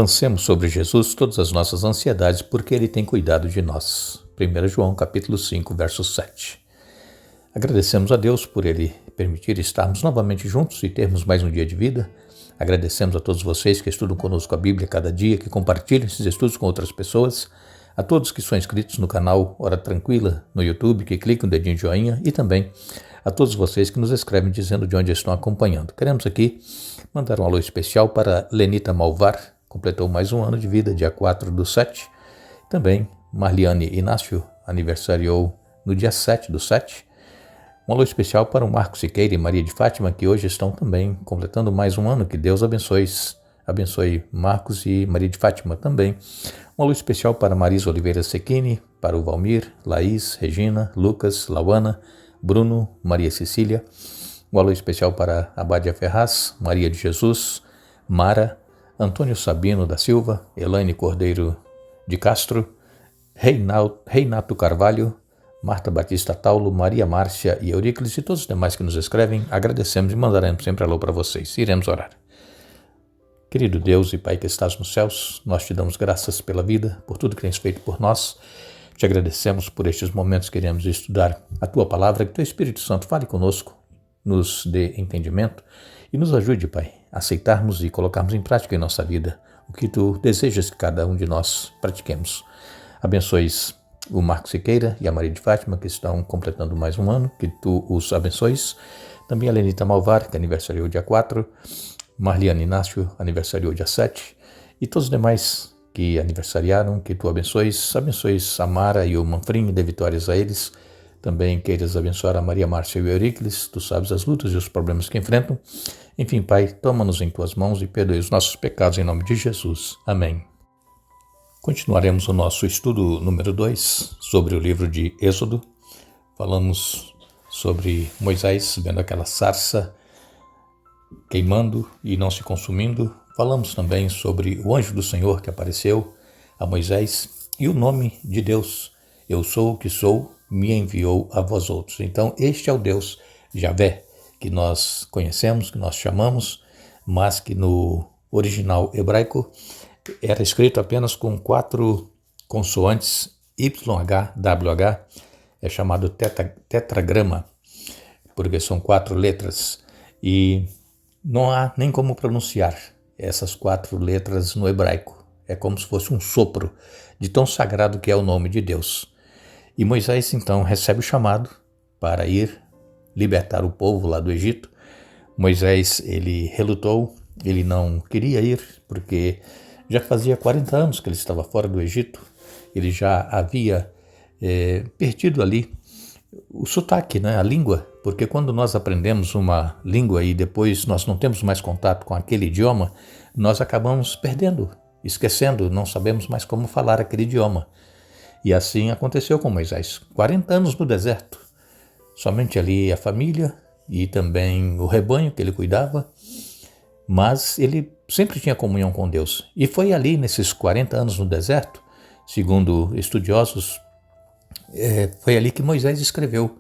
Lancemos sobre Jesus todas as nossas ansiedades, porque Ele tem cuidado de nós. 1 João capítulo 5, verso 7. Agradecemos a Deus por Ele permitir estarmos novamente juntos e termos mais um dia de vida. Agradecemos a todos vocês que estudam conosco a Bíblia cada dia, que compartilham esses estudos com outras pessoas, a todos que são inscritos no canal Hora Tranquila no YouTube, que clicam no dedinho de joinha, e também a todos vocês que nos escrevem dizendo de onde estão acompanhando. Queremos aqui mandar um alô especial para Lenita Malvar, completou mais um ano de vida, dia 4/7. Também Marliane Inácio aniversariou no dia 7/7. Um alô especial para o Marcos Siqueira e Maria de Fátima, que hoje estão também completando mais um ano. Que Deus abençoe Marcos e Maria de Fátima também. Um alô especial para Marisa Oliveira Sequini, para o Valmir, Laís, Regina, Lucas, Lauana, Bruno, Maria Cecília. Um alô especial para Abádia Ferraz, Maria de Jesus, Mara, Antônio Sabino da Silva, Elaine Cordeiro de Castro, Reinato Carvalho, Marta Batista Taulo, Maria Márcia e Euríclides e todos os demais que nos escrevem. Agradecemos e mandaremos sempre alô para vocês. Iremos orar. Querido Deus e Pai que estás nos céus, nós te damos graças pela vida, por tudo que tens feito por nós. Te agradecemos por estes momentos que queremos estudar a Tua Palavra, que Teu Espírito Santo fale conosco, nos dê entendimento e nos ajude, Pai, a aceitarmos e colocarmos em prática em nossa vida o que Tu desejas que cada um de nós pratiquemos. Abençoes o Marcos Siqueira e a Maria de Fátima, que estão completando mais um ano, que Tu os abençoes. Também a Lenita Malvar, que aniversariou dia 4, Marliane Inácio, aniversariou dia 7, e todos os demais que aniversariaram, que Tu abençoes a Mara e o Manfrim, dê vitórias a eles. Também queiras abençoar a Maria Márcia e o Euríclides, Tu sabes as lutas e os problemas que enfrentam. Enfim, Pai, toma-nos em Tuas mãos e perdoe os nossos pecados em nome de Jesus. Amém. Continuaremos o nosso estudo número 2 sobre o livro de Êxodo. Falamos sobre Moisés vendo aquela sarça queimando e não se consumindo. Falamos também sobre o anjo do Senhor que apareceu a Moisés e o nome de Deus. Eu sou o que sou, me enviou a vós outros. Então este é o Deus Javé, que nós conhecemos, que nós chamamos, mas que no original hebraico era escrito apenas com 4 consoantes, YH, WH, é chamado tetragrama, porque são 4 letras, e não há nem como pronunciar essas 4 letras no hebraico. É como se fosse um sopro de tão sagrado que é o nome de Deus. E Moisés então recebe o chamado para ir libertar o povo lá do Egito. Moisés, ele relutou, ele não queria ir, porque já fazia 40 anos que ele estava fora do Egito. Ele já havia perdido ali o sotaque, né, a língua, porque quando nós aprendemos uma língua e depois nós não temos mais contato com aquele idioma, nós acabamos perdendo, esquecendo, não sabemos mais como falar aquele idioma. E assim aconteceu com Moisés. 40 anos no deserto, somente ali a família e também o rebanho que ele cuidava, mas ele sempre tinha comunhão com Deus. E foi ali, nesses 40 anos no deserto, segundo estudiosos, foi ali que Moisés escreveu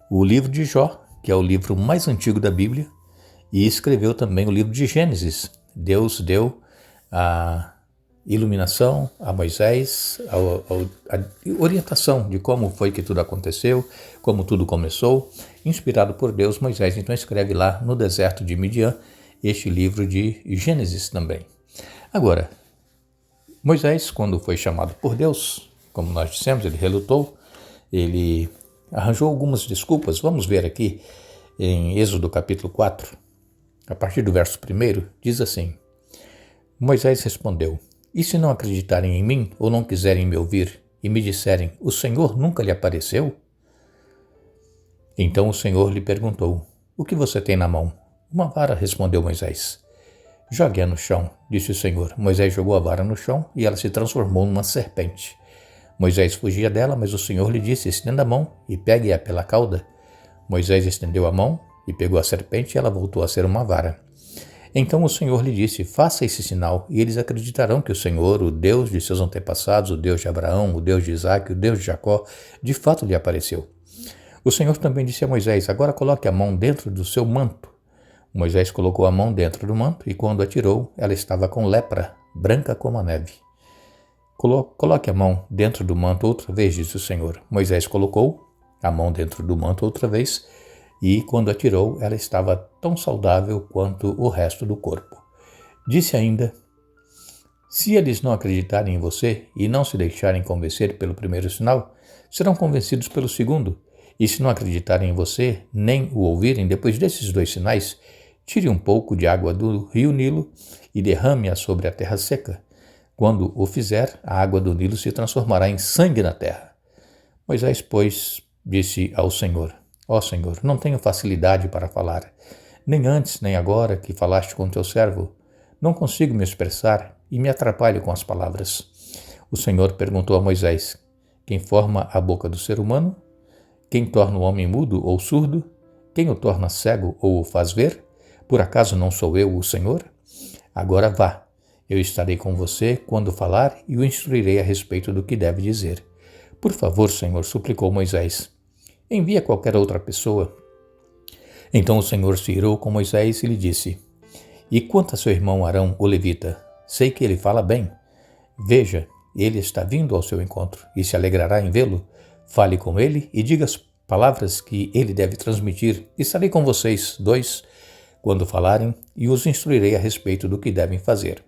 o livro de Jó, que é o livro mais antigo da Bíblia, e escreveu também o livro de Gênesis. Deus deu a iluminação a Moisés, a orientação de como foi que tudo aconteceu, como tudo começou. Inspirado por Deus, Moisés então escreve lá no deserto de Midian este livro de Gênesis também. Agora, Moisés, quando foi chamado por Deus, como nós dissemos, ele relutou, ele arranjou algumas desculpas. Vamos ver aqui em Êxodo capítulo 4, a partir do verso 1, diz assim: Moisés respondeu: E se não acreditarem em mim, ou não quiserem me ouvir, e me disserem, o Senhor nunca lhe apareceu? Então o Senhor lhe perguntou: O que você tem na mão? Uma vara, respondeu Moisés. Jogue-a no chão, disse o Senhor. Moisés jogou a vara no chão e ela se transformou numa serpente. Moisés fugia dela, mas o Senhor lhe disse: Estenda a mão e pegue-a pela cauda. Moisés estendeu a mão e pegou a serpente e ela voltou a ser uma vara. Então o Senhor lhe disse: Faça esse sinal e eles acreditarão que o Senhor, o Deus de seus antepassados, o Deus de Abraão, o Deus de Isaque, o Deus de Jacó, de fato lhe apareceu. O Senhor também disse a Moisés: Agora coloque a mão dentro do seu manto. Moisés colocou a mão dentro do manto e quando a tirou, ela estava com lepra branca como a neve. Coloque a mão dentro do manto outra vez, disse o Senhor. Moisés colocou a mão dentro do manto outra vez e, quando a tirou, ela estava tão saudável quanto o resto do corpo. Disse ainda: se eles não acreditarem em você e não se deixarem convencer pelo primeiro sinal, serão convencidos pelo segundo. E se não acreditarem em você, nem o ouvirem depois desses 2 sinais, tire um pouco de água do rio Nilo e derrame-a sobre a terra seca. Quando o fizer, a água do Nilo se transformará em sangue na terra. Moisés, pois, disse ao Senhor: ó Senhor, não tenho facilidade para falar, nem antes nem agora que falaste com teu servo. Não consigo me expressar e me atrapalho com as palavras. O Senhor perguntou a Moisés: quem forma a boca do ser humano? Quem torna o homem mudo ou surdo? Quem o torna cego ou o faz ver? Por acaso não sou eu o Senhor? Agora vá, eu estarei com você quando falar e o instruirei a respeito do que deve dizer. Por favor, Senhor, suplicou Moisés, envia qualquer outra pessoa. Então o Senhor se irou com Moisés e lhe disse: e quanto a seu irmão Arão, o levita, sei que ele fala bem. Veja, ele está vindo ao seu encontro e se alegrará em vê-lo. Fale com ele e diga as palavras que ele deve transmitir. Estarei com vocês 2 quando falarem e os instruirei a respeito do que devem fazer.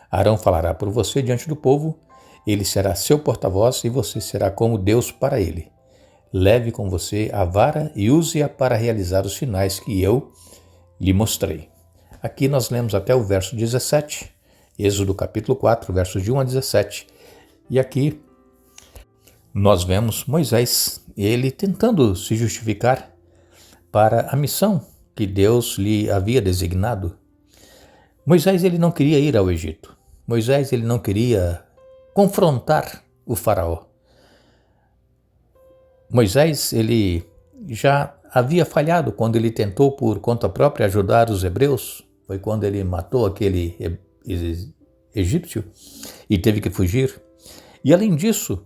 Arão falará por você diante do povo, ele será seu porta-voz e você será como Deus para ele. Leve com você a vara e use-a para realizar os sinais que eu lhe mostrei. Aqui nós lemos até o verso 17, Êxodo capítulo 4, versos de 1 a 17. E aqui nós vemos Moisés, ele tentando se justificar para a missão que Deus lhe havia designado. Moisés, ele não queria ir ao Egito. Moisés, ele não queria confrontar o faraó. Moisés, ele já havia falhado quando ele tentou por conta própria ajudar os hebreus. Foi quando ele matou aquele egípcio e teve que fugir. E além disso,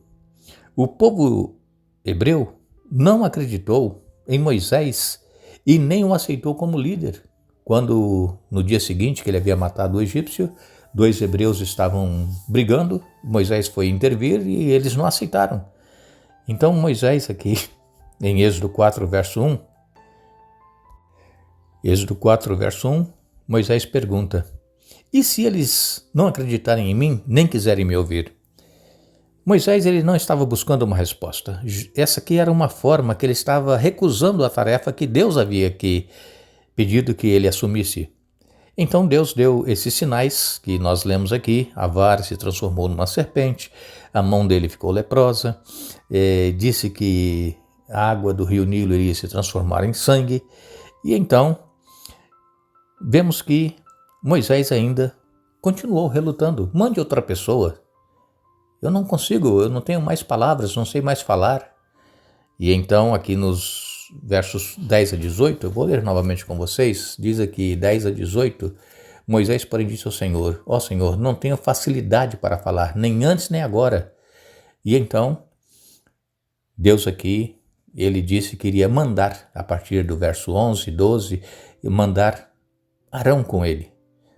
o povo hebreu não acreditou em Moisés e nem o aceitou como líder. Quando, no dia seguinte que ele havia matado o egípcio, 2 hebreus estavam brigando, Moisés foi intervir e eles não aceitaram. Então Moisés aqui, em Êxodo 4, verso 1, Moisés pergunta: e se eles não acreditarem em mim, nem quiserem me ouvir? Moisés, ele não estava buscando uma resposta. Essa aqui era uma forma que ele estava recusando a tarefa que Deus havia pedido que ele assumisse. Então Deus deu esses sinais que nós lemos aqui. A vara se transformou numa serpente, a mão dele ficou leprosa, disse que a água do rio Nilo iria se transformar em sangue. E então vemos que Moisés ainda continuou relutando. Mande outra pessoa. Eu não consigo, eu não tenho mais palavras, não sei mais falar. E então aqui nos versos 10 a 18, eu vou ler novamente com vocês, diz aqui 10 a 18, Moisés porém disse ao Senhor: ó Senhor, não tenho facilidade para falar, nem antes nem agora. E então Deus aqui, ele disse que iria mandar, a partir do verso 11, 12, mandar Arão com ele.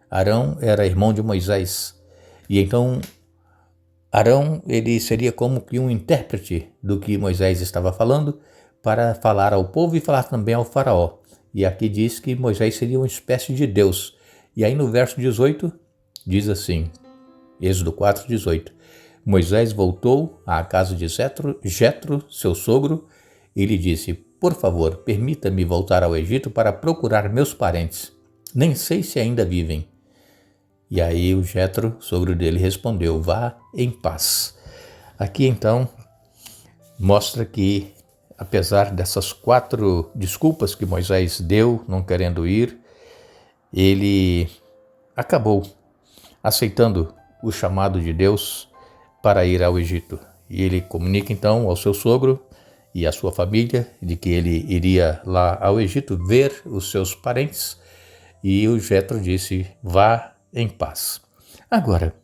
Arão era irmão de Moisés. E então Arão, ele seria como que um intérprete do que Moisés estava falando para falar ao povo e falar também ao faraó. E aqui diz que Moisés seria uma espécie de Deus. E aí no verso 18 diz assim, Êxodo 4, 18, Moisés voltou à casa de Jetro, seu sogro, e lhe disse: por favor, permita-me voltar ao Egito para procurar meus parentes. Nem sei se ainda vivem. E aí o Jetro, sogro dele, respondeu: vá em paz. Aqui então mostra que, apesar dessas 4 desculpas que Moisés deu, não querendo ir, ele acabou aceitando o chamado de Deus para ir ao Egito. E ele comunica então ao seu sogro e à sua família de que ele iria lá ao Egito ver os seus parentes. E o Jetro disse: vá em paz. Agora,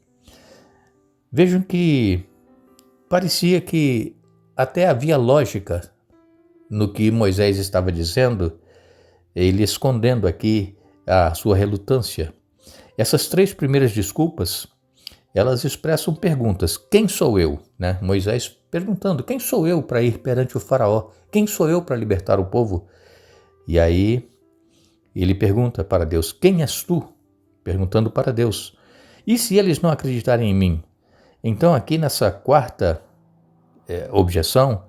vejam que parecia que até havia lógica no que Moisés estava dizendo, ele escondendo aqui a sua relutância. Essas 3 primeiras desculpas elas expressam perguntas. Quem sou eu? Né? Moisés perguntando, quem sou eu para ir perante o faraó? Quem sou eu para libertar o povo? E aí ele pergunta para Deus, quem és tu? Perguntando para Deus. E se eles não acreditarem em mim? Então aqui nessa quarta objeção,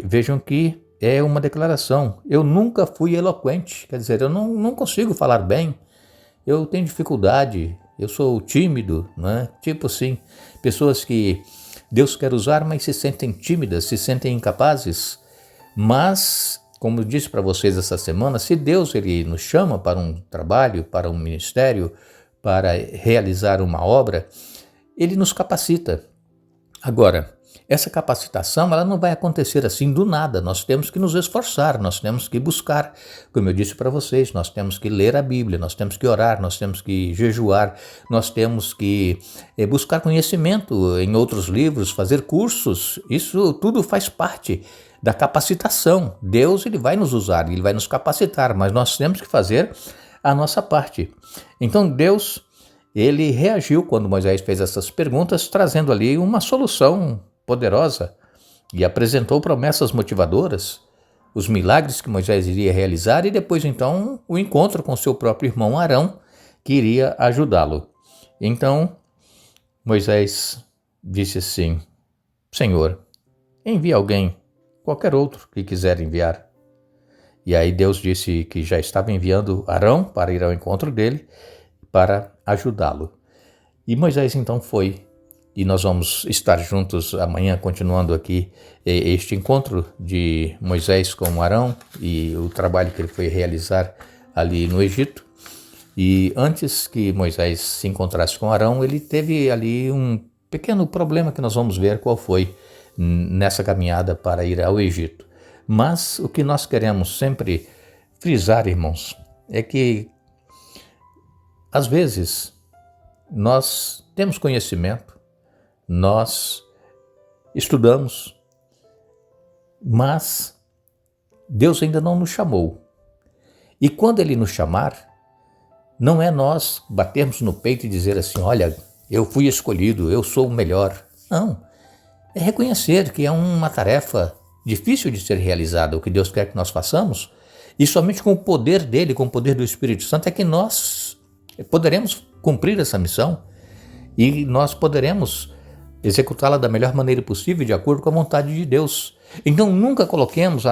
vejam que é uma declaração. Eu nunca fui eloquente, quer dizer, eu não consigo falar bem, eu tenho dificuldade, eu sou tímido, né? Tipo assim, pessoas que Deus quer usar, mas se sentem tímidas, se sentem incapazes. Mas, como eu disse para vocês essa semana, se Deus ele nos chama para um trabalho, para um ministério, para realizar uma obra, ele nos capacita. Agora, essa capacitação ela não vai acontecer assim do nada, nós temos que nos esforçar, nós temos que buscar, como eu disse para vocês, nós temos que ler a Bíblia, nós temos que orar, nós temos que jejuar, nós temos que buscar conhecimento em outros livros, fazer cursos, isso tudo faz parte da capacitação. Deus ele vai nos usar, ele vai nos capacitar, mas nós temos que fazer a nossa parte. Então Deus ele reagiu quando Moisés fez essas perguntas, trazendo ali uma solução poderosa e apresentou promessas motivadoras, os milagres que Moisés iria realizar e depois então o encontro com seu próprio irmão Arão, que iria ajudá-lo. Então Moisés disse assim, Senhor, envie alguém, qualquer outro que quiser enviar. E aí Deus disse que já estava enviando Arão para ir ao encontro dele, para ajudá-lo. E Moisés então foi, e nós vamos estar juntos amanhã, continuando aqui este encontro de Moisés com Arão e o trabalho que ele foi realizar ali no Egito. E antes que Moisés se encontrasse com Arão, ele teve ali um pequeno problema que nós vamos ver qual foi nessa caminhada para ir ao Egito. Mas o que nós queremos sempre frisar, irmãos, é que às vezes nós temos conhecimento, nós estudamos, mas Deus ainda não nos chamou. E quando Ele nos chamar, não é nós batermos no peito e dizer assim, olha, eu fui escolhido, eu sou o melhor. Não, é reconhecer que é uma tarefa difícil de ser realizada, o que Deus quer que nós façamos, e somente com o poder dEle, com o poder do Espírito Santo, é que nós poderemos cumprir essa missão e nós poderemos executá-la da melhor maneira possível, de acordo com a vontade de Deus. Então nunca coloquemos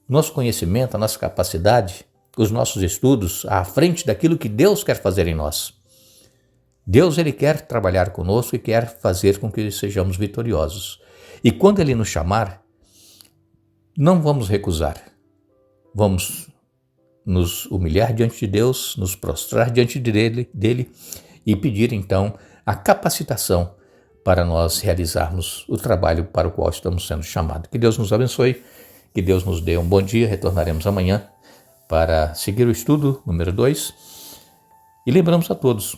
nosso conhecimento, a nossa capacidade, os nossos estudos à frente daquilo que Deus quer fazer em nós. Deus ele quer trabalhar conosco e quer fazer com que sejamos vitoriosos. E quando Ele nos chamar, não vamos recusar. Vamos nos humilhar diante de Deus, nos prostrar diante dele e pedir então a capacitação para nós realizarmos o trabalho para o qual estamos sendo chamados. Que Deus nos abençoe, que Deus nos dê um bom dia. Retornaremos amanhã para seguir o estudo número 2. E lembramos a todos,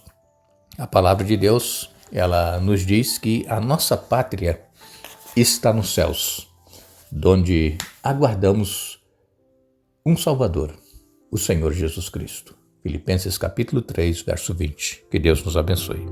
a palavra de Deus, ela nos diz que a nossa pátria está nos céus, donde aguardamos um Salvador, o Senhor Jesus Cristo. Filipenses capítulo 3, verso 20. Que Deus nos abençoe.